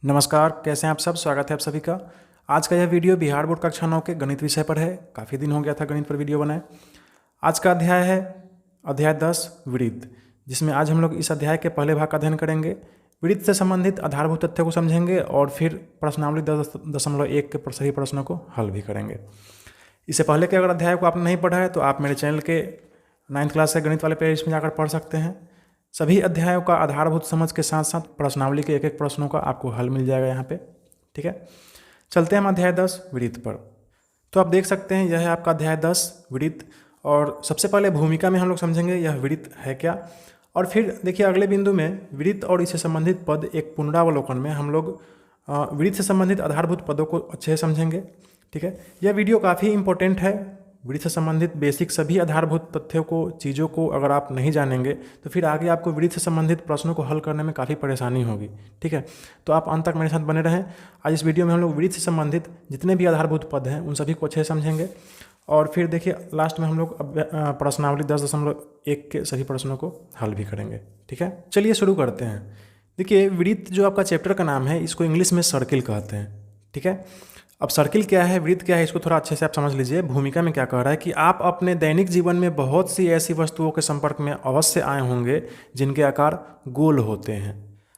नमस्कार, कैसे हैं आप सब। स्वागत है आप सभी का। आज का यह वीडियो बिहार बोर्ड कक्षा 9 के गणित विषय पर है। काफ़ी दिन हो गया था गणित पर वीडियो बनाए। आज का अध्याय है अध्याय 10 वृत्त, जिसमें आज हम लोग इस अध्याय के पहले भाग का अध्ययन करेंगे। वृत्त से संबंधित आधारभूत तथ्यों को समझेंगे और फिर प्रश्नावली 10.1 के सभी प्रश्नों को हल भी करेंगे। इससे पहले के अगर अध्याय को आपने नहीं पढ़ा है तो आप मेरे चैनल के 9th क्लास से गणित वाले पेज में जाकर पढ़ सकते हैं। सभी अध्यायों का आधारभूत समझ के साथ साथ प्रश्नावली के एक एक प्रश्नों का आपको हल मिल जाएगा यहाँ पे। ठीक है, चलते हैं हम अध्याय 10 वृत्त पर। तो आप देख सकते हैं यह है आपका अध्याय 10 वृत्त। और सबसे पहले भूमिका में हम लोग समझेंगे यह वृत्त है क्या, और फिर देखिए अगले बिंदु में वृत्त और इससे संबंधित पद एक पुनरावलोकन में हम लोग वृत्त से संबंधित आधारभूत पदों को अच्छे से समझेंगे। ठीक है, यह वीडियो काफ़ी इंपॉर्टेंट है। वृत्त से संबंधित बेसिक सभी आधारभूत तथ्यों को, चीज़ों को अगर आप नहीं जानेंगे तो फिर आगे आपको वृत्त से संबंधित प्रश्नों को हल करने में काफ़ी परेशानी होगी। ठीक है, तो आप अंत तक मेरे साथ बने रहें। आज इस वीडियो में हम लोग वृत्त से संबंधित जितने भी आधारभूत पद हैं उन सभी को अच्छे से समझेंगे, और फिर देखिए लास्ट में हम लोग प्रश्नावली 10.1 के सभी प्रश्नों को हल भी करेंगे। ठीक है, चलिए शुरू करते हैं। देखिए वृत्त जो आपका चैप्टर का नाम है, इसको इंग्लिश में सर्किल कहते हैं। ठीक है, अब सर्किल क्या है, वृत्त क्या है, इसको थोड़ा अच्छे से आप समझ लीजिए। भूमिका में क्या कह रहा है कि आप अपने दैनिक जीवन में बहुत सी ऐसी वस्तुओं के संपर्क में अवश्य आए होंगे जिनके आकार गोल होते हैं।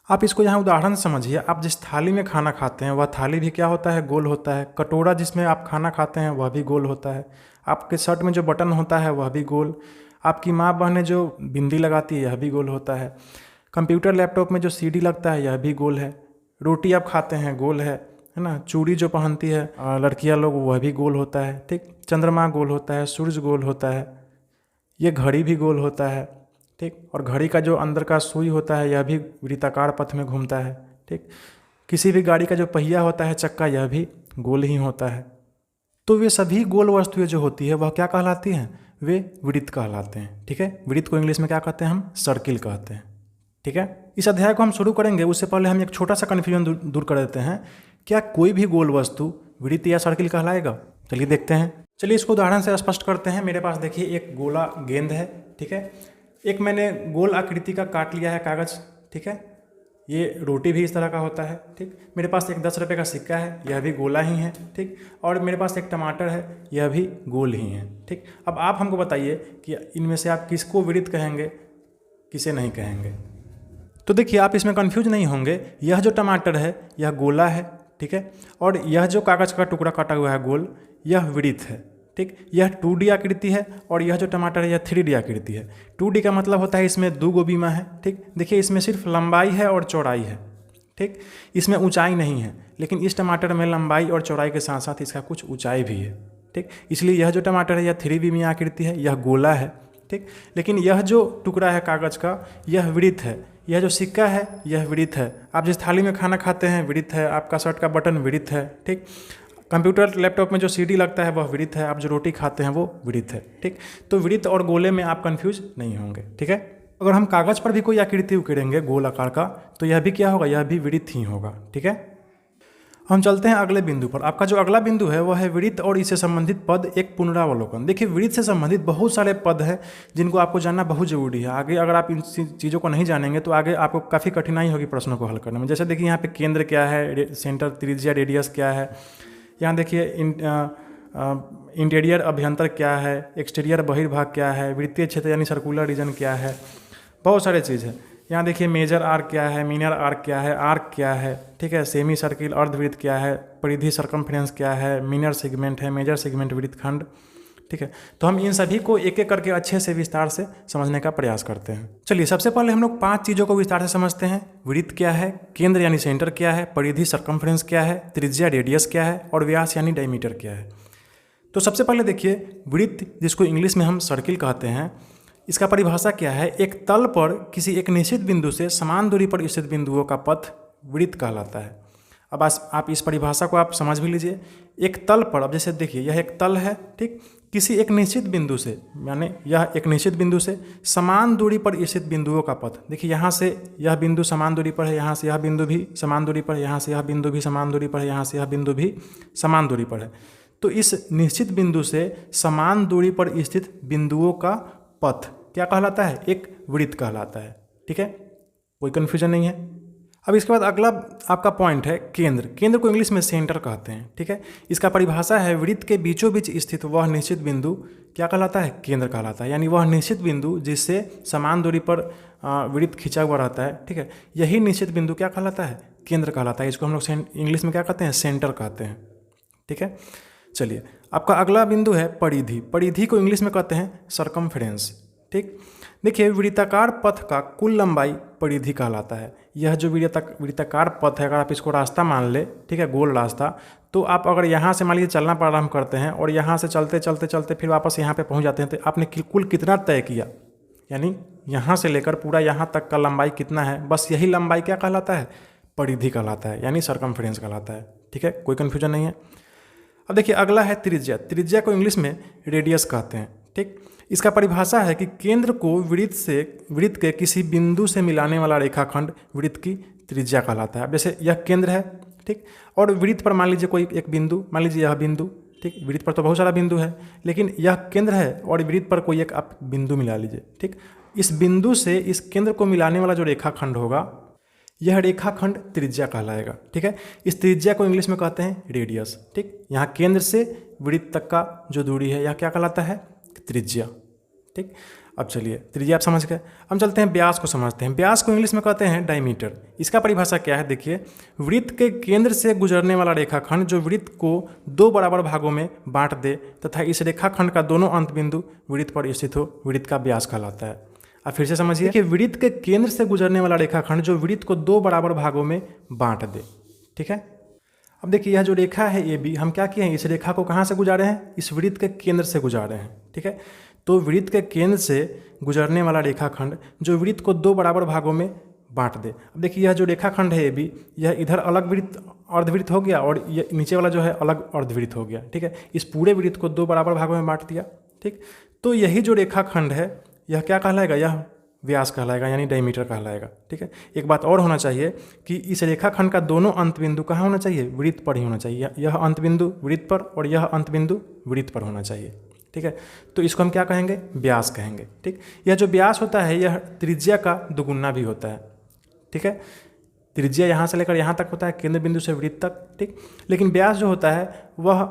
आप इसको यहाँ उदाहरण समझिए। आप जिस थाली में खाना खाते हैं वह थाली भी क्या होता है, गोल होता है। कटोरा जिसमें आप खाना खाते हैं वह भी गोल होता है। आपके शर्ट में जो बटन होता है वह भी गोल। आपकी माँ बहनें जो बिंदी लगाती है यह भी गोल होता है। कंप्यूटर लैपटॉप में जो CD लगता है यह भी गोल है। रोटी आप खाते हैं गोल है ना। चूड़ी जो पहनती है लड़कियां लोग वह भी गोल होता है। ठीक, चंद्रमा गोल होता है, सूरज गोल होता है, ये घड़ी भी गोल होता है। ठीक, और घड़ी का जो अंदर का सुई होता है यह भी वृत्ताकार पथ में घूमता है। ठीक, किसी भी गाड़ी का जो पहिया होता है, चक्का, यह भी गोल ही होता है। तो वे सभी गोल वस्तुएं जो होती है वह क्या कहलाती हैं, वे वृत्त कहलाते हैं। ठीक है, वृत्त को इंग्लिश में क्या कहते हैं, हम सर्किल कहते हैं। ठीक है, इस अध्याय को हम शुरू करेंगे उससे पहले हम एक छोटा सा कन्फ्यूजन दूर कर देते हैं। क्या कोई भी गोल वस्तु वृत्त या सर्किल कहलाएगा? चलिए देखते हैं। चलिए इसको उदाहरण से स्पष्ट करते हैं। मेरे पास देखिए एक गोला गेंद है। ठीक है, एक मैंने गोल आकृति का काट लिया है कागज। ठीक है, ये रोटी भी इस तरह का होता है। ठीक, मेरे पास एक 10 रुपये का सिक्का है, यह भी गोला ही है। ठीक, और मेरे पास एक टमाटर है, यह भी गोल ही है। ठीक, अब आप हमको बताइए कि इनमें से आप किसको वृत्त कहेंगे, किसे नहीं कहेंगे। तो देखिए आप इसमें कंफ्यूज नहीं होंगे। यह जो टमाटर है यह गोला है। ठीक है, और यह जो कागज का टुकड़ा काटा हुआ है गोल, यह वृत्त है। ठीक, यह 2D आकृति है, और यह जो टमाटर है यह 3D आकृति है। 2D का मतलब होता है इसमें 2 बीमा है। ठीक, देखिए इसमें सिर्फ लंबाई है और चौड़ाई है। ठीक, इसमें ऊंचाई नहीं है, लेकिन इस टमाटर में लंबाई और चौड़ाई के साथ साथ इसका कुछ ऊंचाई भी है। ठीक, इसलिए यह जो टमाटर है यह 3D आकृति है, यह गोला है। ठीक, लेकिन यह जो टुकड़ा है कागज का यह वृत्त है। यह जो सिक्का है यह वृत्त है। आप जिस थाली में खाना खाते हैं वृत्त है। आपका शर्ट का बटन वृत्त है। ठीक, कंप्यूटर लैपटॉप में जो CD लगता है वह वृत्त है। आप जो रोटी खाते हैं वो वृत्त है। ठीक, तो वृत्त और गोले में आप कंफ्यूज नहीं होंगे। ठीक है, अगर हम कागज पर भी कोई आकृति उकेरेंगे गोल आकार का तो यह भी क्या होगा, यह भी वृत्त ही होगा। ठीक है, हम चलते हैं अगले बिंदु पर। आपका जो अगला बिंदु है वह है वृत्त और इससे संबंधित पद एक पुनरावलोकन। देखिए वृत्त से संबंधित बहुत सारे पद हैं जिनको आपको जानना बहुत जरूरी है। आगे अगर आप इन चीज़ों को नहीं जानेंगे तो आगे आपको काफ़ी कठिनाई होगी प्रश्नों को हल करने में। जैसे देखिए यहाँ पे केंद्र क्या है, सेंटर, त्रिज्या, रेडियस क्या है। यहाँ देखिए इंटीरियर अभ्यंतर क्या है, एक्सटीरियर बहिर्भाग क्या है, वृत्तीय क्षेत्र यानी सर्कुलर रीजन क्या है, बहुत सारे चीज़ है। यहाँ देखिए मेजर आर्क क्या है, मीनर आर्क क्या है, आर्क क्या है। ठीक है, सेमी सर्किल अर्धवृत्त क्या है, परिधि सर्कमफ्रेंस क्या है, मीनर सेगमेंट है, मेजर सेगमेंट वृत्तखंड। ठीक है, तो हम इन सभी को एक एक करके अच्छे से विस्तार से समझने का प्रयास करते हैं। चलिए सबसे पहले हम लोग 5 चीज़ों को विस्तार से समझते हैं। वृत्त क्या है, केंद्र यानी सेंटर क्या है, परिधि सर्कमफ्रेंस क्या है, त्रिज्या रेडियस क्या है, और व्यास यानी डायमीटर क्या है। तो सबसे पहले देखिए वृत्त, जिसको इंग्लिश में हम सर्किल कहते हैं, इसका परिभाषा क्या है। एक तल पर किसी एक निश्चित बिंदु से समान दूरी पर स्थित बिंदुओं का पथ वृत्त कहलाता है। अब आप इस परिभाषा को आप समझ भी लीजिए। एक तल पर, अब जैसे देखिए यह एक तल है। ठीक, किसी एक निश्चित बिंदु से, यानी यह एक निश्चित बिंदु से समान दूरी पर स्थित बिंदुओं का पथ। देखिए यहाँ से यह बिंदु समान दूरी पर है, यहाँ से यह बिंदु भी समान दूरी पर है, यहाँ से यह बिंदु भी समान दूरी पर है, यहाँ से यह बिंदु भी समान दूरी पर है। तो इस निश्चित बिंदु से समान दूरी पर स्थित बिंदुओं का पथ क्या कहलाता है, एक वृत्त कहलाता है। ठीक है, कोई कन्फ्यूजन नहीं है। अब इसके बाद अगला आपका पॉइंट है केंद्र। केंद्र को इंग्लिश में सेंटर कहते हैं, ठीक है। इसका परिभाषा है वृत्त के बीचों बीच स्थित वह निश्चित बिंदु क्या कहलाता है, केंद्र कहलाता है। यानी वह निश्चित बिंदु जिससे समान दूरी पर वृत्त खींचा हुआ रहता है, ठीक है, यही निश्चित बिंदु क्या कहलाता है, केंद्र कहलाता है। इसको हम लोग इंग्लिश में क्या कहते हैं, सेंटर कहते हैं, ठीक है। चलिए, आपका अगला बिंदु है परिधि। परिधि को इंग्लिश में कहते हैं सरकमफ्रेंस, ठीक। देखिए, वृत्ताकार पथ का कुल लंबाई परिधि कहलाता है। यह जो वृत्ताकार पथ है, अगर आप इसको रास्ता मान ले, ठीक है, गोल रास्ता, तो आप अगर यहाँ से मान लीजिए चलना प्रारंभ करते हैं और यहाँ से चलते चलते चलते फिर वापस यहाँ पे पहुँच जाते हैं, तो आपने कुल कितना तय किया, यानी यहाँ से लेकर पूरा यहाँ तक का लंबाई कितना है, बस यही लंबाई क्या कहलाता है, परिधि कहलाता है, यानी सरकमफ्रेंस कहलाता है, ठीक है। कोई कन्फ्यूजन नहीं है। अब देखिए, अगला है त्रिज्या। त्रिज्या को इंग्लिश में रेडियस कहते हैं, ठीक। इसका परिभाषा है कि केंद्र को वृत्त के किसी बिंदु से मिलाने वाला रेखाखंड वृत्त की त्रिज्या कहलाता है। अब जैसे यह केंद्र है, ठीक, और वृत्त पर मान लीजिए कोई एक बिंदु, मान लीजिए यह बिंदु, ठीक। वृत्त पर तो बहुत सारा बिंदु है, लेकिन यह केंद्र है और वृत्त पर कोई एक आप बिंदु मिला लीजिए, ठीक। इस बिंदु से इस केंद्र को मिलाने वाला जो रेखाखंड होगा, यह रेखाखंड त्रिज्या कहलाएगा, ठीक है। इस त्रिज्या को इंग्लिश में कहते हैं रेडियस, ठीक। यहाँ केंद्र से वृत्त तक का जो दूरी है, यह क्या कहलाता है, त्रिज्या, ठीक। अब चलिए, त्रिज्या आप समझ गए। हम चलते हैं व्यास को समझते हैं। व्यास को इंग्लिश में कहते हैं डायमीटर। इसका परिभाषा क्या है, देखिए, वृत्त के केंद्र से गुजरने वाला रेखाखंड जो वृत्त को दो बराबर भागों में बांट दे तथा इस रेखाखंड का दोनों अंत बिंदु वृत्त पर स्थित हो, वृत्त का व्यास कहलाता है। अब फिर से समझिए कि वृत्त के केंद्र से गुजरने वाला रेखाखंड जो वृत्त को दो बराबर भागों में बांट दे, ठीक है। अब देखिए, यह जो रेखा है ए बी, हम क्या किए हैं, इस रेखा को कहाँ से गुजारे हैं, इस वृत्त के केंद्र से गुजारे हैं, ठीक है। तो वृत्त के केंद्र से गुजरने वाला रेखाखंड जो वृत्त को दो बराबर भागों में बांट दे। अब देखिए, यह जो रेखाखंड है ए बी, यह इधर अलग वृत्त अर्धवृत्त हो गया और यह नीचे वाला जो है अलग अर्धवृत्त हो गया, ठीक है। इस पूरे वृत्त को दो बराबर भागों में बांट दिया, ठीक। तो यही जो रेखाखंड है, यह क्या कहलाएगा, यह व्यास कहलाएगा, यानी डायमीटर कहलाएगा, ठीक है। एक बात और होना चाहिए कि इस रेखाखंड का दोनों अंत बिंदु कहाँ होना चाहिए, वृत्त पर ही होना चाहिए। यह अंत बिंदु वृत्त पर और यह अंत बिंदु वृत्त पर होना चाहिए, ठीक है। तो इसको हम क्या कहेंगे, व्यास कहेंगे, ठीक। यह जो व्यास होता है, यह त्रिज्या का दुगुना भी होता है, ठीक है। त्रिज्या यहाँ से लेकर यहाँ तक होता है, केंद्र बिंदु से वृत्त तक, ठीक। लेकिन व्यास जो होता है वह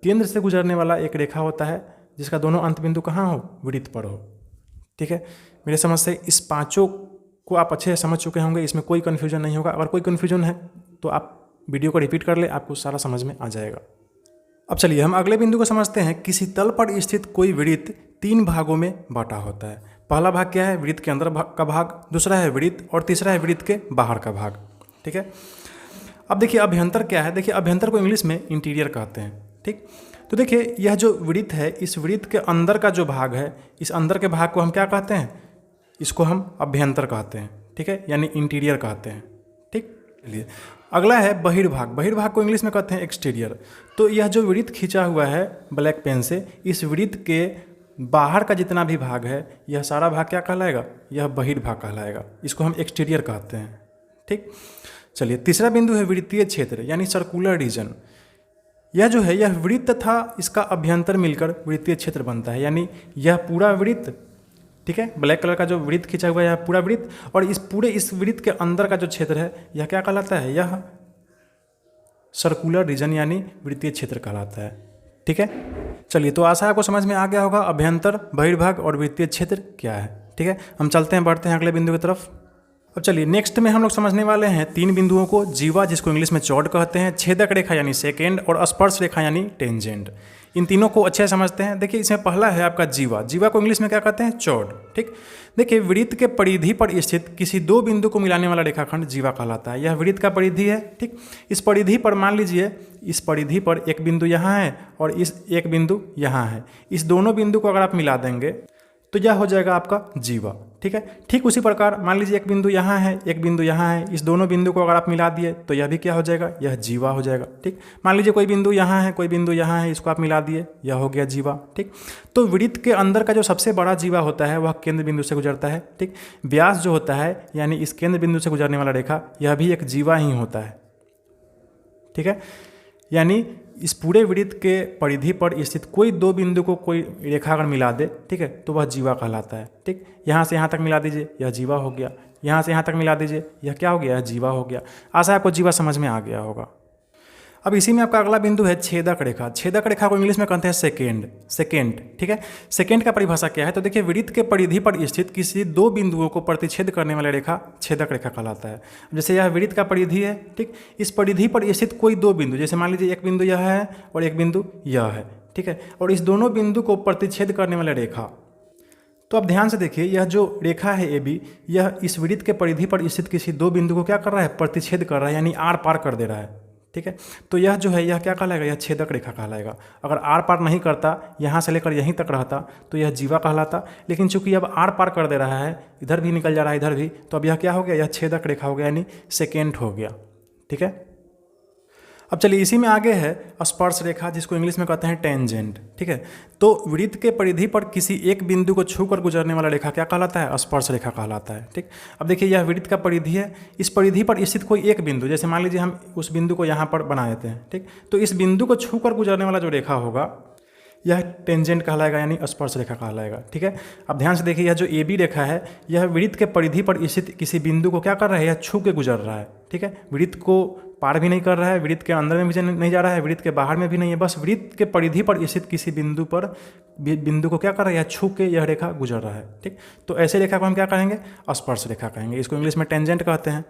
केंद्र से गुजरने वाला एक रेखा होता है जिसका दोनों अंत बिंदु कहाँ हो, वृत्त पर हो, ठीक है। मेरे समझ से इस पांचों को आप अच्छे से समझ चुके होंगे, इसमें कोई कन्फ्यूजन नहीं होगा। अगर कोई कन्फ्यूजन है तो आप वीडियो को रिपीट कर ले, आपको सारा समझ में आ जाएगा। अब चलिए, हम अगले बिंदु को समझते हैं। किसी तल पर स्थित कोई वृत्त तीन भागों में बांटा होता है। पहला भाग क्या है, वृत्त के अंदर का भाग, दूसरा है वृत्त और तीसरा है वृत्त के बाहर का भाग, ठीक है। अब देखिए, अभ्यंतर क्या है। देखिए, अभ्यंतर को इंग्लिश में इंटीरियर कहते हैं, ठीक। तो देखिए, यह जो वृत्त है, इस वृत्त के अंदर का जो भाग है, इस अंदर के भाग को हम क्या कहते हैं, इसको हम अभ्यंतर कहते हैं, ठीक है, यानी इंटीरियर कहते हैं, ठीक। चलिए, अगला है बहिर्भाग। बहिर्भाग को इंग्लिश में कहते हैं एक्सटीरियर। तो यह जो वृत्त खींचा हुआ है ब्लैक पेन से, इस वृत्त के बाहर का जितना भी भाग है, यह सारा भाग क्या कहलाएगा, यह बहिर्भाग कहलाएगा। इसको हम एक्सटीरियर कहते हैं, ठीक। चलिए, तीसरा बिंदु है वृत्तीय क्षेत्र, यानी सर्कुलर रीजन। यह जो है, यह वृत्त तथा इसका अभ्यंतर मिलकर वृत्तीय क्षेत्र बनता है, यानी यह पूरा वृत्त, ठीक है, ब्लैक कलर का जो वृत्त खींचा हुआ है, यह पूरा वृत्त, और इस वृत्त के अंदर का जो क्षेत्र है, यह क्या कहलाता है, यह सर्कुलर रीजन यानी वृत्तीय क्षेत्र कहलाता है, ठीक है। चलिए, तो आशा आपको समझ में आ गया होगा अभ्यंतर, बहिर्भाग और वृत्तीय क्षेत्र क्या है, ठीक है। हम चलते हैं, बढ़ते हैं अगले बिंदु की तरफ। अब चलिए, नेक्स्ट में हम लोग समझने वाले हैं तीन बिंदुओं को। जीवा, जिसको इंग्लिश में चौड़ कहते हैं, छेदक रेखा यानी सेकेंड, और स्पर्श रेखा यानी टेंजेंट। इन तीनों को अच्छे से समझते हैं। देखिए, इसमें पहला है आपका जीवा। जीवा को इंग्लिश में क्या कहते हैं, चौड़, ठीक। देखिए, वृत्त के परिधि पर स्थित किसी दो बिंदु को मिलाने वाला रेखाखंड जीवा कहलाता है। यह वृत्त का परिधि है, ठीक। इस परिधि पर मान लीजिए, इस परिधि पर एक बिंदु यहाँ है और इस एक बिंदु यहाँ है। इस दोनों बिंदु को अगर आप मिला देंगे तो यह हो जाएगा आपका जीवा, ठीक है। ठीक उसी प्रकार मान लीजिए एक बिंदु यहाँ है, एक बिंदु यहाँ है, इस दोनों बिंदु को अगर आप मिला दिए तो यह भी क्या हो जाएगा, यह जीवा हो जाएगा, ठीक। मान लीजिए कोई बिंदु यहाँ है, कोई बिंदु यहाँ है, इसको आप मिला दिए, यह हो गया जीवा, ठीक। तो वृत्त के अंदर का जो सबसे बड़ा जीवा होता है वह केंद्र बिंदु से गुजरता है, ठीक। व्यास जो होता है, यानी इस केंद्र बिंदु से गुजरने वाला रेखा, यह भी एक जीवा ही होता है, ठीक है। यानी इस पूरे वृत्त के परिधि पर स्थित कोई दो बिंदु को कोई रेखा अगर मिला दे, ठीक है, तो वह जीवा कहलाता है। ठीक, यहाँ से यहाँ तक मिला दीजिए, यह जीवा हो गया। यहाँ से यहाँ तक मिला दीजिए, यह क्या हो गया, यह जीवा हो गया। आशा है आपको जीवा समझ में आ गया होगा। अब इसी में आपका अगला बिंदु है छेदक रेखा। छेदक रेखा को इंग्लिश में कहते हैं सेकेंड। ठीक है, सेकेंड का परिभाषा क्या है, तो देखिए वृत्त के परिधि पर स्थित किसी दो बिंदुओं को प्रतिच्छेद करने वाली रेखा छेदक रेखा कहलाता है। जैसे यह वृत्त का परिधि है, ठीक, इस परिधि पर स्थित कोई दो बिंदु, जैसे मान लीजिए एक बिंदु यह है और एक बिंदु यह है, ठीक है, और इस दोनों बिंदु को प्रतिच्छेद करने वाली रेखा। तो अब ध्यान से देखिए, यह जो रेखा है AB, यह इस वृत्त के परिधि पर स्थित किसी दो बिंदु को क्या कर रहा है, प्रतिच्छेद कर रहा है, यानी आर पार कर दे रहा है। ठीक है, तो यह जो है यह क्या कहलाएगा, यह छेदक रेखा कहलाएगा। अगर आर पार नहीं करता, यहाँ से लेकर यहीं तक रहता, तो यह जीवा कहलाता। लेकिन चूंकि अब आर पार कर दे रहा है, इधर भी निकल जा रहा है इधर भी, तो अब यह क्या हो गया, यह छेदक रेखा हो गया, यानी सेकेंड हो गया। ठीक है, अब चलिए इसी में आगे है स्पर्श रेखा, जिसको इंग्लिश में कहते हैं टेंजेंट। ठीक है, तो वृत्त के परिधि पर किसी एक बिंदु को छूकर गुजरने वाला रेखा क्या कहलाता है, स्पर्श रेखा कहलाता है। ठीक, अब देखिए यह वृत्त का परिधि है, इस परिधि पर स्थित कोई एक बिंदु, जैसे मान लीजिए हम उस बिंदु को यहाँ पर बना देते हैं। ठीक, तो इस बिंदु को छूकर गुजरने वाला जो रेखा होगा यह टेंजेंट कहलाएगा, यानी स्पर्श रेखा कहलाएगा। ठीक है, अब ध्यान से देखिए, यह जो AB रेखा है, यह वृत्त के परिधि पर स्थित किसी बिंदु को क्या कर रहा है, यह छू के गुजर रहा है। ठीक है, वृत्त को पार भी नहीं कर रहा है, वृत्त के अंदर में भी नहीं जा रहा है, वृत्त के बाहर में भी नहीं है, बस वृत्त के परिधि पर स्थित किसी बिंदु को क्या कर रहा है, यह छू के यह रेखा गुजर रहा है। ठीक, तो ऐसे रेखा को हम क्या कहेंगे, स्पर्श रेखा कहेंगे। इसको इंग्लिश में टेंजेंट कहते हैं।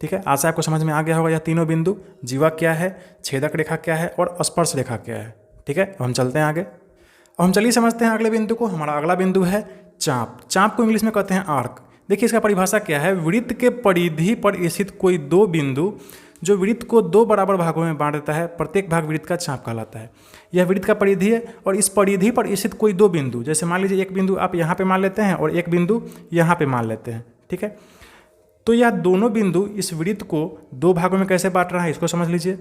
ठीक है, आशा आपको समझ में आ गया होगा, यह तीनों बिंदु, जीवा क्या है, छेदक रेखा क्या है और स्पर्श रेखा क्या है। ठीक है, हम चलते हैं आगे। अब हम चलिए समझते हैं अगले बिंदु को। हमारा अगला बिंदु है चाप। चाप को इंग्लिश में कहते हैं आर्क। देखिए इसका परिभाषा क्या है, वृत्त के परिधि पर स्थित कोई दो बिंदु जो वृत्त को दो बराबर भागों में बांट देता है, प्रत्येक भाग वृत्त का चाप कहलाता है। यह वृत्त का परिधि है और इस परिधि पर स्थित कोई दो बिंदु, जैसे मान लीजिए एक बिंदु आप यहाँ पे मान लेते हैं और एक बिंदु यहाँ पे मान लेते हैं। ठीक है, तो यह दोनों बिंदु इस वृत्त को दो भागों में कैसे बांट रहा है, इसको समझ लीजिए।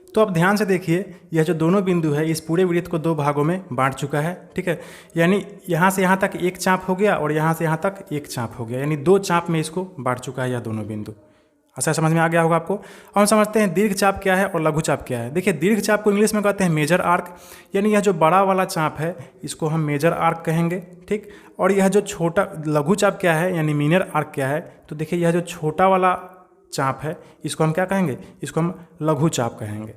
तो अब ध्यान से देखिए, यह जो दोनों बिंदु है इस पूरे वृत्त को दो भागों में बांट चुका है। ठीक है, यानी यहाँ से यहाँ तक एक चाप हो गया और यहाँ से यहाँ तक एक चाप हो गया, यानी दो चाप में इसको बांट चुका है यह दोनों बिंदु। ऐसा समझ में आ गया होगा आपको। अब हम समझते हैं दीर्घ चाप क्या है और लघु चाप क्या है। देखिए दीर्घ चाप को इंग्लिश में कहते हैं मेजर आर्क, यानी यह जो बड़ा वाला चाप है इसको हम मेजर आर्क कहेंगे। ठीक, और यह जो छोटा लघु चाप क्या है, यानी मीनर आर्क क्या है, तो देखिए यह जो छोटा वाला चाप है इसको हम क्या कहेंगे, इसको हम लघु चाप कहेंगे।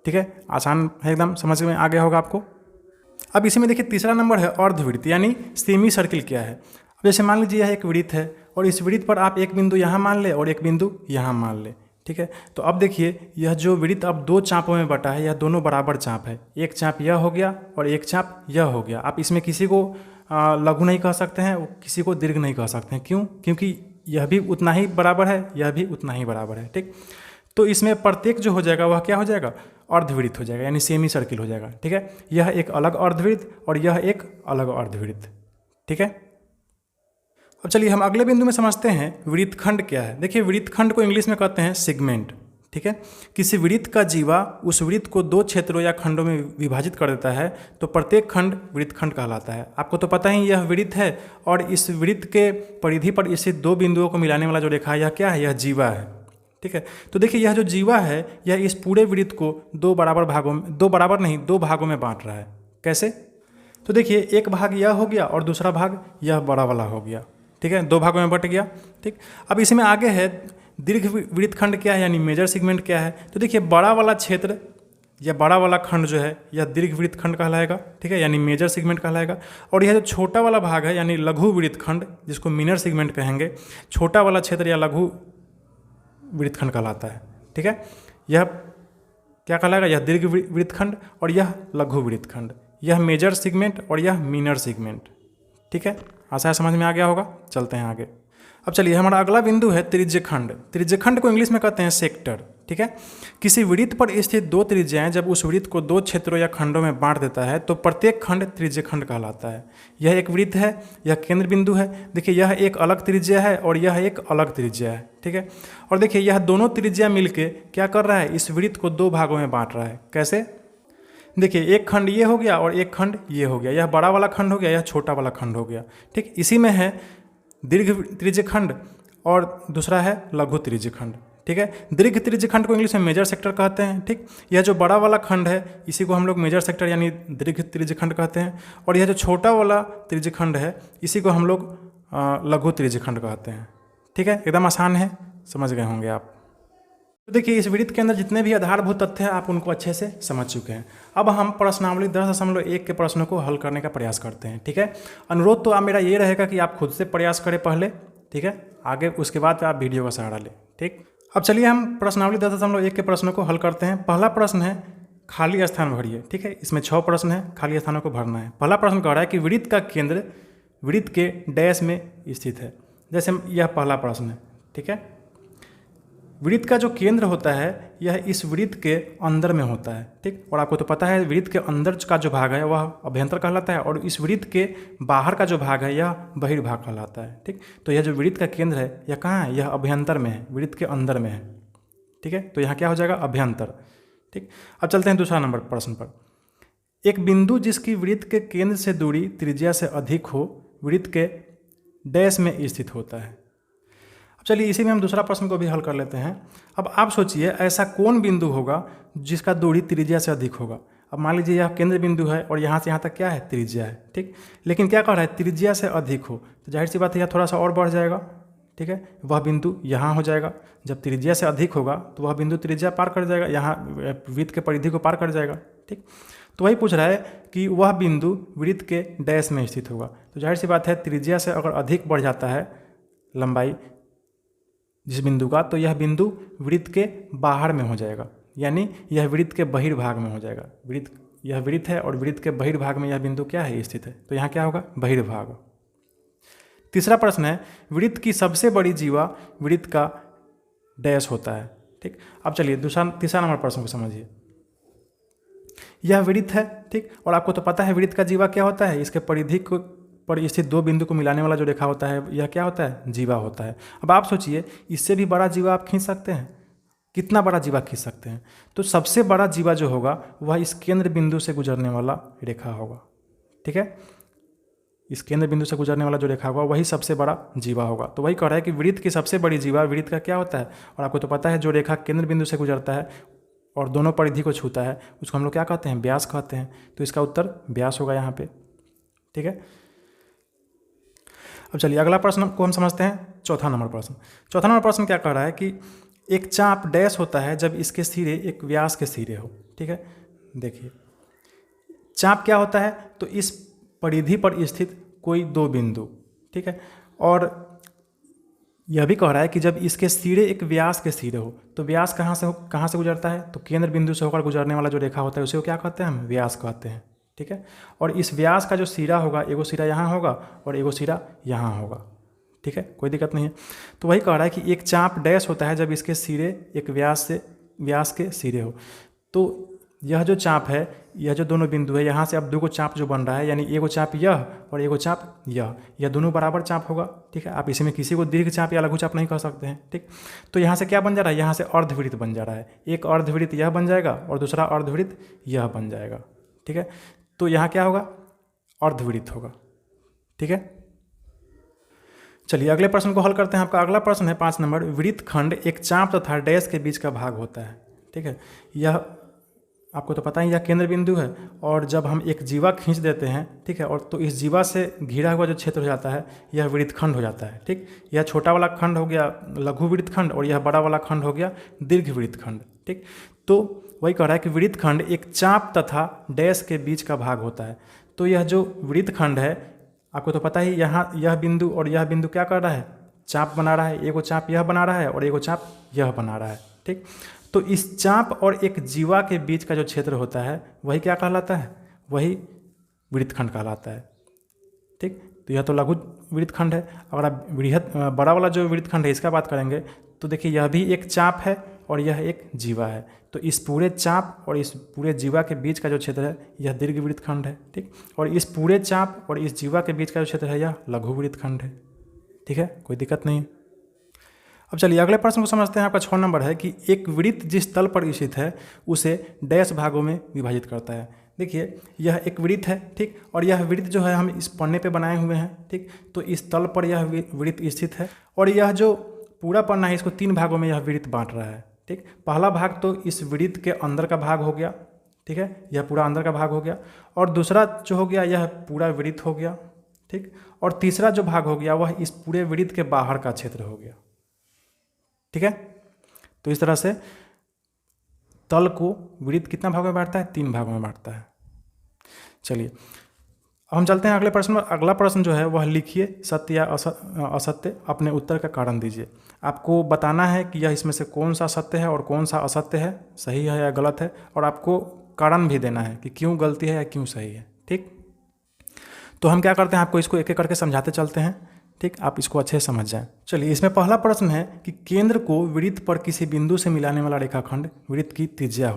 ठीक है, आसान है एकदम, समझ में आ गया होगा आपको। अब इसी में देखिए तीसरा नंबर है अर्धवृत्त, यानी सेमी सर्किल क्या है। अब जैसे मान लीजिए यह एक वृत्त है और इस वृत्त पर आप एक बिंदु यहाँ मान ले और एक बिंदु यहाँ मान ले। ठीक है, तो अब देखिए यह जो वृत्त अब दो चापों में बटा है, यह दोनों बराबर चाप है। एक चाप यह हो गया और एक चाप यह हो गया। आप इसमें किसी को लघु नहीं कह सकते हैं, किसी को दीर्घ नहीं कह सकते हैं। क्यों? क्योंकि यह भी उतना ही बराबर है, यह भी उतना ही बराबर है। ठीक, तो इसमें प्रत्येक जो हो जाएगा वह क्या हो जाएगा, अर्धवृत्त हो जाएगा, यानी सेमी सर्किल हो जाएगा। ठीक है, यह एक अलग अर्धवृत्त और यह एक अलग अर्धवृत्त। ठीक है, अब चलिए हम अगले बिंदु में समझते हैं वृत्तखंड क्या है। देखिए वृत्तखंड को इंग्लिश में कहते हैं सेगमेंट। ठीक है, किसी वृत्त का जीवा उस वृत्त को दो क्षेत्रों या खंडों में विभाजित कर देता है तो प्रत्येक खंड वृत्तखंड कहलाता है। आपको तो पता ही यह वृत्त है और इस वृत्त के परिधि पर स्थित दो बिंदुओं को मिलाने वाला जो रेखा है यह क्या है, यह जीवा है। ठीक है, तो देखिए यह जो जीवा है यह इस पूरे वृत्त को दो भागों में बांट रहा है। कैसे? तो देखिए एक भाग यह हो गया और दूसरा भाग यह बड़ा वाला हो गया। ठीक है, दो भागों में बट गया। ठीक, अब इसमें आगे है दीर्घ वृत्तखंड क्या है, यानी मेजर सेगमेंट क्या है। तो देखिए बड़ा वाला क्षेत्र या बड़ा वाला खंड जो है यह दीर्घ वृत्तखंड कहलाएगा। ठीक है, यानी मेजर सेगमेंट कहलाएगा। और यह जो छोटा वाला भाग है यानी लघु वृत्तखंड, जिसको मिनर सेगमेंट कहेंगे, छोटा वाला क्षेत्र या लघु वृत्तखंड कहलाता है। ठीक है, यह क्या कहलाएगा, यह दीर्घ वृत्तखंड और यह लघु वृत्तखंड, यह मेजर सेगमेंट और यह मिनर सेगमेंट। ठीक है, आशा समझ में आ गया होगा। चलते हैं आगे। अब चलिए हमारा अगला बिंदु है त्रिज्यखंड। त्रिज्यखंड को इंग्लिश में कहते हैं सेक्टर। ठीक है, किसी वृत्त पर स्थित दो त्रिज्याएं जब उस वृत्त को दो क्षेत्रों या खंडों में बांट देता है तो प्रत्येक खंड त्रिज्यखंड कहलाता है। यह एक वृत्त है, यह केंद्र बिंदु है। देखिए यह एक अलग त्रिज्या है और यह एक अलग त्रिज्या है। ठीक है, और देखिए यह दोनों त्रिज्या मिलके क्या कर रहा है, इस वृत्त को दो भागों में बांट रहा है। कैसे? देखिए एक खंड ये हो गया और एक खंड ये हो गया, यह बड़ा वाला खंड हो गया, यह छोटा वाला खंड हो गया। ठीक, इसी में है दीर्घ त्रिज्यखंड और दूसरा है लघु त्रिज्यखंड। ठीक है। दीर्घ त्रिज्यखंड को इंग्लिश में मेजर सेक्टर कहते हैं। ठीक, यह जो बड़ा वाला खंड है इसी को हम लोग मेजर सेक्टर यानी दीर्घ त्रिज्यखंड कहते हैं, और यह जो छोटा वाला त्रिज्यखंड है इसी को हम लोग लघु त्रिज्यखंड कहते हैं। ठीक है, एकदम आसान है, समझ गए होंगे आप। तो देखिए इस वृत्त के अंदर जितने भी आधारभूत तथ्य हैं आप उनको अच्छे से समझ चुके हैं। अब हम प्रश्नावली 10.1 के प्रश्नों को हल करने का प्रयास करते हैं। ठीक है, अनुरोध तो मेरा ये रहेगा कि आप खुद से प्रयास करें पहले, ठीक है, आगे उसके बाद आप वीडियो का सहारा लें। ठीक, अब चलिए हम प्रश्नावली 10.1 के प्रश्नों को हल करते हैं। पहला प्रश्न है खाली स्थान भरिए। ठीक है, इसमें 6 प्रश्न है, खाली स्थानों को भरना है। पहला प्रश्न कह रहा है कि वृत्त का केंद्र वृत्त के डैश में स्थित है। जैसे यह पहला प्रश्न है। ठीक है, वृत्त का जो केंद्र होता है यह इस वृत्त के अंदर में होता है। ठीक, और आपको तो पता है वृत्त के अंदर का जो भाग है वह अभ्यंतर कहलाता है, और इस वृत्त के बाहर का जो भाग है यह बहिर्भाग कहलाता है। ठीक, तो यह जो वृत्त का केंद्र है यह कहाँ है, यह अभ्यंतर में है, वृत्त के अंदर में है। ठीक है, तो यहाँ क्या हो जाएगा, अभ्यंतर। ठीक, अब चलते हैं दूसरा नंबर प्रश्न पर। एक बिंदु जिसकी वृत्त के केंद्र से दूरी त्रिज्या से अधिक हो वृत्त के डैश में स्थित होता है। अब चलिए इसी में हम दूसरा प्रश्न को भी हल कर लेते हैं। अब आप सोचिए ऐसा कौन बिंदु होगा जिसका दूरी त्रिज्या से अधिक होगा। अब मान लीजिए यह केंद्र बिंदु है और यहाँ से यहाँ तक क्या है, त्रिज्या है। ठीक, लेकिन क्या कह रहा है, त्रिज्या से अधिक हो, तो जाहिर सी बात है यह थोड़ा सा और बढ़ जाएगा। ठीक है, वह बिंदु यहाँ हो जाएगा। जब त्रिज्या से अधिक होगा तो वह बिंदु त्रिज्या पार कर जाएगा, यहाँ वृत्त के परिधि को पार कर जाएगा। ठीक, तो वही पूछ रहा है कि वह बिंदु वृत्त के डैश में स्थित होगा। तो जाहिर सी बात है त्रिज्या से अगर अधिक बढ़ जाता है लंबाई जिस बिंदु का, तो यह बिंदु वृत्त के बाहर में हो जाएगा, यानी यह वृत्त के बहिर्भाग में हो जाएगा। यह वृत्त है और वृत्त के बहिर्भाग में यह बिंदु क्या है, स्थित है, तो यहाँ क्या होगा, बहिर्भाग। तीसरा प्रश्न है वृत्त की सबसे बड़ी जीवा वृत्त का डैश होता है। ठीक, अब चलिए तीसरा नंबर प्रश्न को समझिए। यह वृत्त है, ठीक, और आपको तो पता है वृत्त का जीवा क्या होता है, इसके परिधि को पर स्थित दो बिंदु को मिलाने वाला जो रेखा होता है यह क्या होता है, जीवा होता है। अब आप सोचिए इससे भी बड़ा जीवा आप खींच सकते हैं, कितना बड़ा जीवा खींच सकते हैं, तो सबसे बड़ा जीवा जो होगा वह इस केंद्र बिंदु से गुजरने वाला रेखा होगा। ठीक है, इस केंद्र बिंदु से गुजरने वाला जो रेखा होगा वही सबसे बड़ा जीवा होगा। तो वही कह रहा है कि वृत्त की सबसे बड़ी जीवा वृत्त का क्या होता है, और आपको तो पता है जो रेखा केंद्र बिंदु से गुजरता है और दोनों परिधि को छूता है उसको हम लोग क्या कहते हैं, व्यास कहते हैं। तो इसका उत्तर व्यास होगा यहाँ पे। ठीक है, अब चलिए अगला प्रश्न को हम समझते हैं। चौथा नंबर प्रश्न क्या कह रहा है कि एक चाप डैश होता है जब इसके सिरे एक व्यास के सिरे हो। ठीक है, देखिए चाप क्या होता है, तो इस परिधि पर स्थित कोई दो बिंदु। ठीक है, और यह भी कह रहा है कि जब इसके सिरे एक व्यास के सिरे हो, तो व्यास कहाँ से गुजरता है, तो केंद्र बिंदु से होकर गुजरने वाला जो रेखा होता है उसे क्या कहते हैं, हम व्यास कहते हैं। ठीक है, और इस व्यास का जो सिरा होगा एगो सिरा यहाँ होगा और एगो सिरा यहाँ होगा। ठीक है, कोई दिक्कत नहीं है। तो वही कह रहा है कि एक चाप डैश होता है जब इसके सिरे एक व्यास के सिरे हो। तो यह जो चाप है, यह जो दोनों बिंदु है, यहाँ से अब दो चाप जो बन रहा है, यानी एगो चाप यह और एगो चाप यह दोनों बराबर चाप होगा। ठीक है, आप इसमें किसी को दीर्घ चाप या लघु चाप नहीं कह सकते हैं। ठीक, तो यहाँ से क्या बन जा रहा है, यहाँ से अर्धवृत्त बन जा रहा है। एक अर्धवृत्त यह बन जाएगा और दूसरा अर्धवृत्त यह बन जाएगा। ठीक है, तो यहाँ क्या होगा, अर्धवृत्त होगा। ठीक है, चलिए अगले प्रश्न को हल करते हैं। आपका अगला प्रश्न है 5 नंबर। वृत्त खंड एक चाप तथा डैश के बीच का भाग होता है। ठीक है, यह आपको तो पता ही यह केंद्र बिंदु है, और जब हम एक जीवा खींच देते हैं, ठीक है, और तो इस जीवा से घिरा हुआ जो क्षेत्र हो जाता है यह वृत्त खंड हो जाता है। ठीक, यह छोटा वाला खंड हो गया लघु वृत्त खंड और यह बड़ा वाला खंड हो गया दीर्घ वृत्त खंड। ठीक, तो वही कह रहा है कि वृत्त खंड एक चाप तथा डैश के बीच का भाग होता है। तो यह जो वृत्त खंड है आपको तो पता ही, यहाँ यह बिंदु और यह बिंदु क्या कर रहा है, चाप बना रहा है। एगो चाप यह बना रहा है और एगो चाप यह बना रहा है। ठीक, तो इस चाप और एक जीवा के बीच का जो क्षेत्र होता है वही क्या कहलाता है, वही वृत्त खंड कहलाता है। ठीक, तो यह तो लघु वृत्त खंड है। अगर आप बड़ा वाला जो वृत्त खंड है इसका बात करेंगे तो देखिए यह भी एक चाप है और यह एक जीवा है। तो इस पूरे चाप और इस पूरे जीवा के बीच का जो क्षेत्र है यह दीर्घ वृत्त खंड है। ठीक, और इस पूरे चाप और इस जीवा के बीच का जो क्षेत्र है यह लघु वृत्त खंड है। ठीक है, कोई दिक्कत नहीं। अब चलिए अगले प्रश्न को समझते हैं। आपका 6 नंबर है कि एक वृत्त जिस तल पर स्थित है उसे डैश भागों में विभाजित करता है। देखिए यह एक वृत्त है। ठीक, और यह वृत्त जो है हम इस पन्ने पे बनाए हुए हैं। ठीक, तो इस तल पर यह वृत्त स्थित है और यह जो पूरा पढ़ना है, इसको 3 भागों में यह वृत्त बांट रहा है। ठीक, पहला भाग तो इस वृत्त के अंदर का भाग हो गया, ठीक है, यह पूरा अंदर का भाग हो गया, और दूसरा जो हो गया यह पूरा वृत्त हो गया। ठीक, और तीसरा जो भाग हो गया वह इस पूरे वृत्त के बाहर का क्षेत्र हो गया। ठीक है, तो इस तरह से तल को वृत्त कितना भागों में बांटता है? 3 भागों में बांटता है। चलिए अब हम चलते हैं अगले प्रश्न पर। अगला प्रश्न जो है वह लिखिए, सत्य या असत्य, अपने उत्तर का कारण दीजिए। आपको बताना है कि यह इसमें से कौन सा सत्य है और कौन सा असत्य है, सही है या गलत है, और आपको कारण भी देना है कि क्यों गलती है या क्यों सही है। ठीक, तो हम क्या करते हैं, आपको इसको एक एक करके समझाते चलते हैं। ठीक, आप इसको अच्छे से समझ जाएं। चलिए, इसमें पहला प्रश्न है कि केंद्र को वृत्त पर किसी बिंदु से मिलाने वाला रेखाखंड वृत्त की त्रिज्या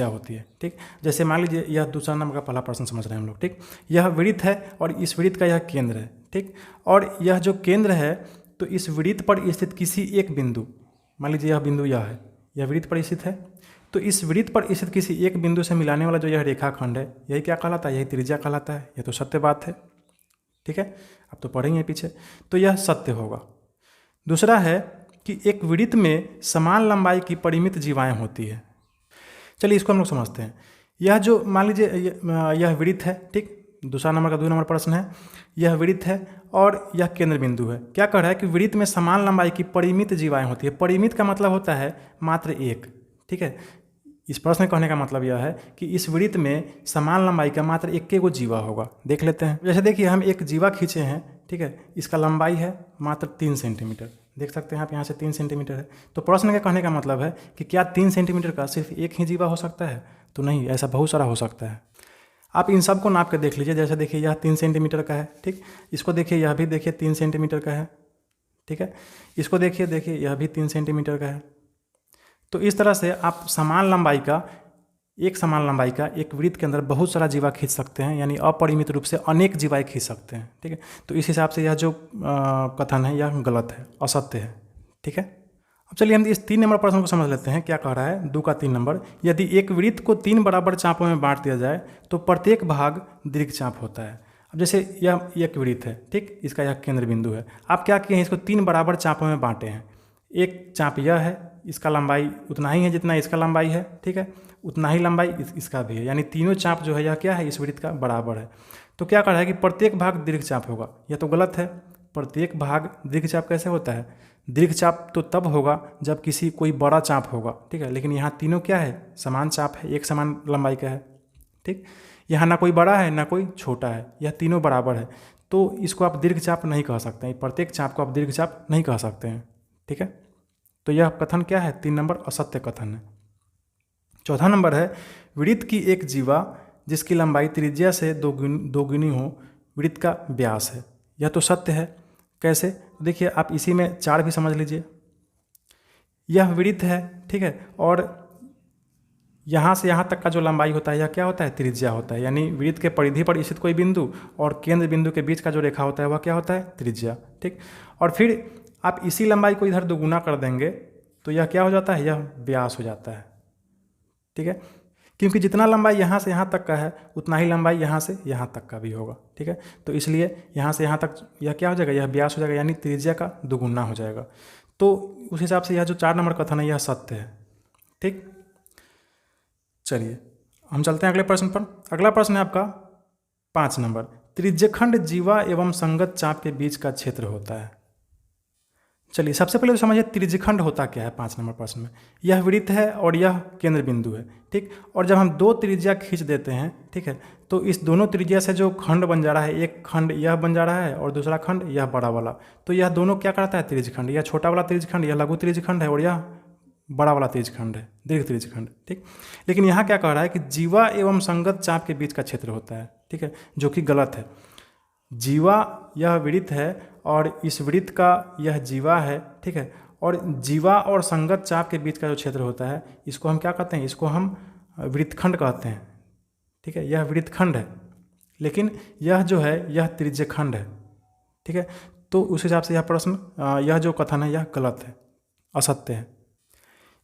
होती है। ठीक, जैसे मान लीजिए यह दूसरा नंबर का पहला प्रश्न समझ रहे हैं हम लोग। ठीक, यह वृत्त है और इस वृत्त का यह केंद्र है। ठीक, और यह जो केंद्र है तो इस वृत्त पर स्थित किसी एक बिंदु, मान लीजिए यह बिंदु यह है, यह वृत्त पर स्थित है, तो इस वृत्त पर स्थित किसी एक बिंदु से मिलाने वाला जो यह रेखाखंड है यही क्या कहलाता है? यही त्रिज्या कहलाता है। यह तो सत्य बात है। ठीक है, अब तो पढ़ेंगे पीछे, तो यह सत्य होगा। दूसरा है कि एक वृत्त में समान लंबाई की परिमित जीवाएं होती है। चलिए इसको हम लोग समझते हैं। यह जो मान लीजिए यह वृत्त है, ठीक, दूसरा नंबर का 2 नंबर प्रश्न है, यह वृत्त है और यह केंद्र बिंदु है। क्या कह रहा है कि वृत्त में समान लंबाई की परिमित जीवाएं होती है। परिमित का मतलब होता है मात्र एक। ठीक है, इस प्रश्न में कहने का मतलब यह है कि इस वृत्त में समान लंबाई का मात्र एक गो जीवा होगा। देख लेते हैं, जैसे देखिए हम एक जीवा खींचे हैं, ठीक है, इसका लंबाई है मात्र 3 सेंटीमीटर। देख सकते हैं आप यहाँ से 3 सेंटीमीटर है। तो प्रश्न के कहने का मतलब है कि क्या 3 सेंटीमीटर का सिर्फ एक ही जीवा हो सकता है? तो नहीं, ऐसा बहुत सारा हो सकता है। आप इन सब को नाप के देख लीजिए। जैसे देखिए यह 3 सेंटीमीटर का है, ठीक, इसको देखिए, यह भी देखिए 3 सेंटीमीटर का है। ठीक है, इसको देखिए यह भी 3 सेंटीमीटर का है। तो इस तरह से आप समान लंबाई का एक वृत्त के अंदर बहुत सारा जीवा खींच सकते हैं, यानी अपरिमित रूप से अनेक जीवाएं खींच सकते हैं। ठीक है, तो इस हिसाब से यह जो कथन है यह गलत है, असत्य है। ठीक है, अब चलिए हम इस 3 नंबर प्रश्न को समझ लेते हैं। क्या कह रहा है 2 का 3 नंबर, यदि एक वृत्त को 3 बराबर चापों में बांट दिया जाए तो प्रत्येक भाग दीर्घ चाप होता है। अब जैसे यह एक वृत्त है, ठीक, इसका यह केंद्र बिंदु है। आप क्या किए हैं, इसको 3 बराबर चापों में बांटे हैं। एक चाप यह है, इसका लंबाई उतना ही है जितना इसका लंबाई है, ठीक है, उतना ही लंबाई इसका भी है, यानी तीनों चाप जो है यह क्या है, इस वृत्त का बराबर है। तो क्या कर रहा है कि प्रत्येक भाग दीर्घ चाप होगा। यह तो गलत है। प्रत्येक भाग दीर्घ चाप कैसे होता है? दीर्घ चाप तो तब होगा जब कोई बड़ा चाप होगा। ठीक है, लेकिन यहाँ तीनों क्या है, समान चाप है, एक समान लंबाई का है। ठीक, यहाँ ना कोई बड़ा है ना कोई छोटा है, यह तीनों बराबर है। तो इसको आप दीर्घ चाप नहीं कह सकते हैं, प्रत्येक चाप को आप दीर्घ चाप नहीं कह सकते हैं। ठीक है, तो यह कथन क्या है, 3 नंबर असत्य कथन है। चौथा नंबर है, वृत्त की एक जीवा जिसकी लंबाई त्रिज्या से दोगुनी हो वृत्त का व्यास है। यह तो सत्य है। कैसे? देखिए आप इसी में 4 भी समझ लीजिए। यह वृत्त है, ठीक है, और यहाँ से यहाँ तक का जो लंबाई होता है यह क्या होता है, त्रिज्या होता है। यानी वृत्त के परिधि पर स्थित कोई बिंदु और केंद्र बिंदु के बीच का जो रेखा होता है वह क्या होता है, त्रिज्या। ठीक, और फिर आप इसी लंबाई को इधर दोगुना कर देंगे तो यह क्या हो जाता है, यह व्यास हो जाता है। ठीक है, क्योंकि जितना लंबाई यहाँ से यहाँ तक का है उतना ही लंबाई यहाँ से यहाँ तक का भी होगा। ठीक है, तो इसलिए यहाँ से यहाँ तक यह क्या हो जाएगा, यह व्यास हो जाएगा, यानी त्रिज्या का दोगुना हो जाएगा। तो उस हिसाब से यह जो 4 नंबर कथन है यह सत्य है। ठीक, चलिए हम चलते हैं अगले प्रश्न पर। अगला प्रश्न है आपका 5 नंबर, त्रिज्यखंड जीवा एवं संगत चाप के बीच का क्षेत्र होता है। चलिए सबसे पहले तो समझिए त्रिज्यखंड होता क्या है। 5 नंबर प्रश्न में यह वृत्त है और यह केंद्र बिंदु है। ठीक, और जब हम 2 त्रिज्या खींच देते हैं, ठीक है, तो इस दोनों त्रिज्या से जो खंड बन जा रहा है, एक खंड यह बन जा रहा है और दूसरा खंड यह बड़ा वाला, तो यह दोनों क्या करता है, त्रिज्यखंड। यह छोटा वाला त्रिज्यखंड, यह लघु त्रिज्यखंड है और यह बड़ा वाला त्रिज्यखंड है, दीर्घ त्रिज्यखंड। ठीक, लेकिन यहाँ क्या कह रहा है कि जीवा एवं संगत चाप के बीच का क्षेत्र होता है। ठीक है, जो कि गलत है। जीवा यह वृत्त है और इस वृत्त का यह जीवा है। ठीक है, और जीवा और संगत चाप के बीच का जो क्षेत्र होता है इसको हम क्या कहते हैं, इसको हम वृत्तखंड कहते हैं। ठीक है, यह वृत्तखंड है, लेकिन यह जो है यह त्रिज्यखंड है। ठीक है, तो उस हिसाब से यह प्रश्न, यह जो कथन है यह गलत है, असत्य है।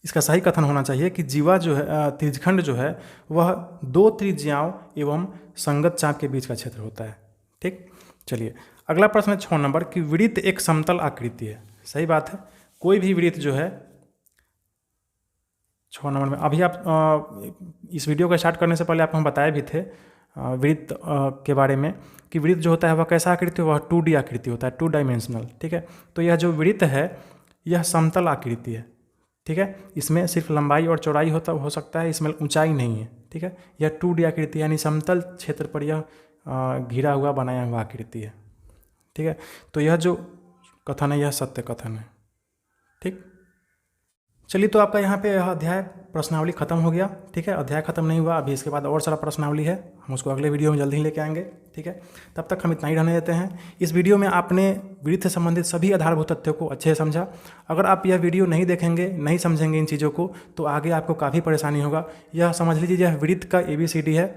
इसका सही कथन होना चाहिए कि जीवा जो है, त्रिज्यखंड जो है वह 2 त्रिज्याओं एवं संगत चाप के बीच का क्षेत्र होता है। ठीक, चलिए अगला प्रश्न है 6 नंबर कि वृत्त एक समतल आकृति है। सही बात है, कोई भी वृत्त जो है 6 नंबर में, अभी आप इस वीडियो को स्टार्ट करने से पहले आपको हम बताए भी थे वृत्त के बारे में कि वृत्त जो होता है वह कैसा आकृति, वह 2D आकृति होता है, 2 डायमेंशनल। ठीक है, तो यह जो वृत्त है यह समतल आकृति है। ठीक है, इसमें सिर्फ लंबाई और चौड़ाई हो सकता है, इसमें ऊंचाई नहीं है। ठीक है, यह 2D आकृति यानी समतल क्षेत्र पर यह घिरा हुआ बनाया हुआ आकृति है। ठीक है, तो यह जो कथन है यह सत्य कथन है। ठीक, चलिए तो आपका यहाँ पे यह अध्याय प्रश्नावली खत्म हो गया। ठीक है, अध्याय खत्म नहीं हुआ, अभी इसके बाद और सारा प्रश्नावली है, हम उसको अगले वीडियो में जल्दी ही लेके आएंगे। ठीक है, तब तक हम इतना ही रहने देते हैं। इस वीडियो में आपने वृत्त से संबंधित सभी आधारभूत तथ्यों को अच्छे से समझा। अगर आप यह वीडियो नहीं देखेंगे, नहीं समझेंगे इन चीज़ों को, तो आगे आपको काफ़ी परेशानी होगा। यह समझ लीजिए यह वृत्त का ABCD है।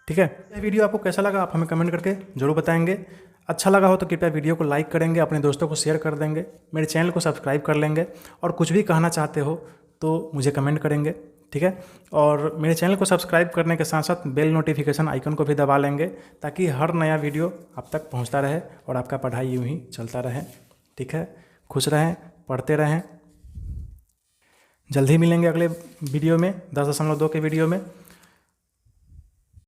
ठीक है, यह वीडियो आपको कैसा लगा आप हमें कमेंट करके जरूर बताएंगे। अच्छा लगा हो तो कृपया वीडियो को लाइक करेंगे, अपने दोस्तों को शेयर कर देंगे, मेरे चैनल को सब्सक्राइब कर लेंगे, और कुछ भी कहना चाहते हो तो मुझे कमेंट करेंगे। ठीक है, और मेरे चैनल को सब्सक्राइब करने के साथ साथ बेल नोटिफिकेशन आइकन को भी दबा लेंगे, ताकि हर नया वीडियो आप तक पहुंचता रहे और आपका पढ़ाई यूं ही चलता रहे। ठीक है, खुश रहें, पढ़ते रहें। जल्द ही मिलेंगे अगले वीडियो में 10.2 के वीडियो में।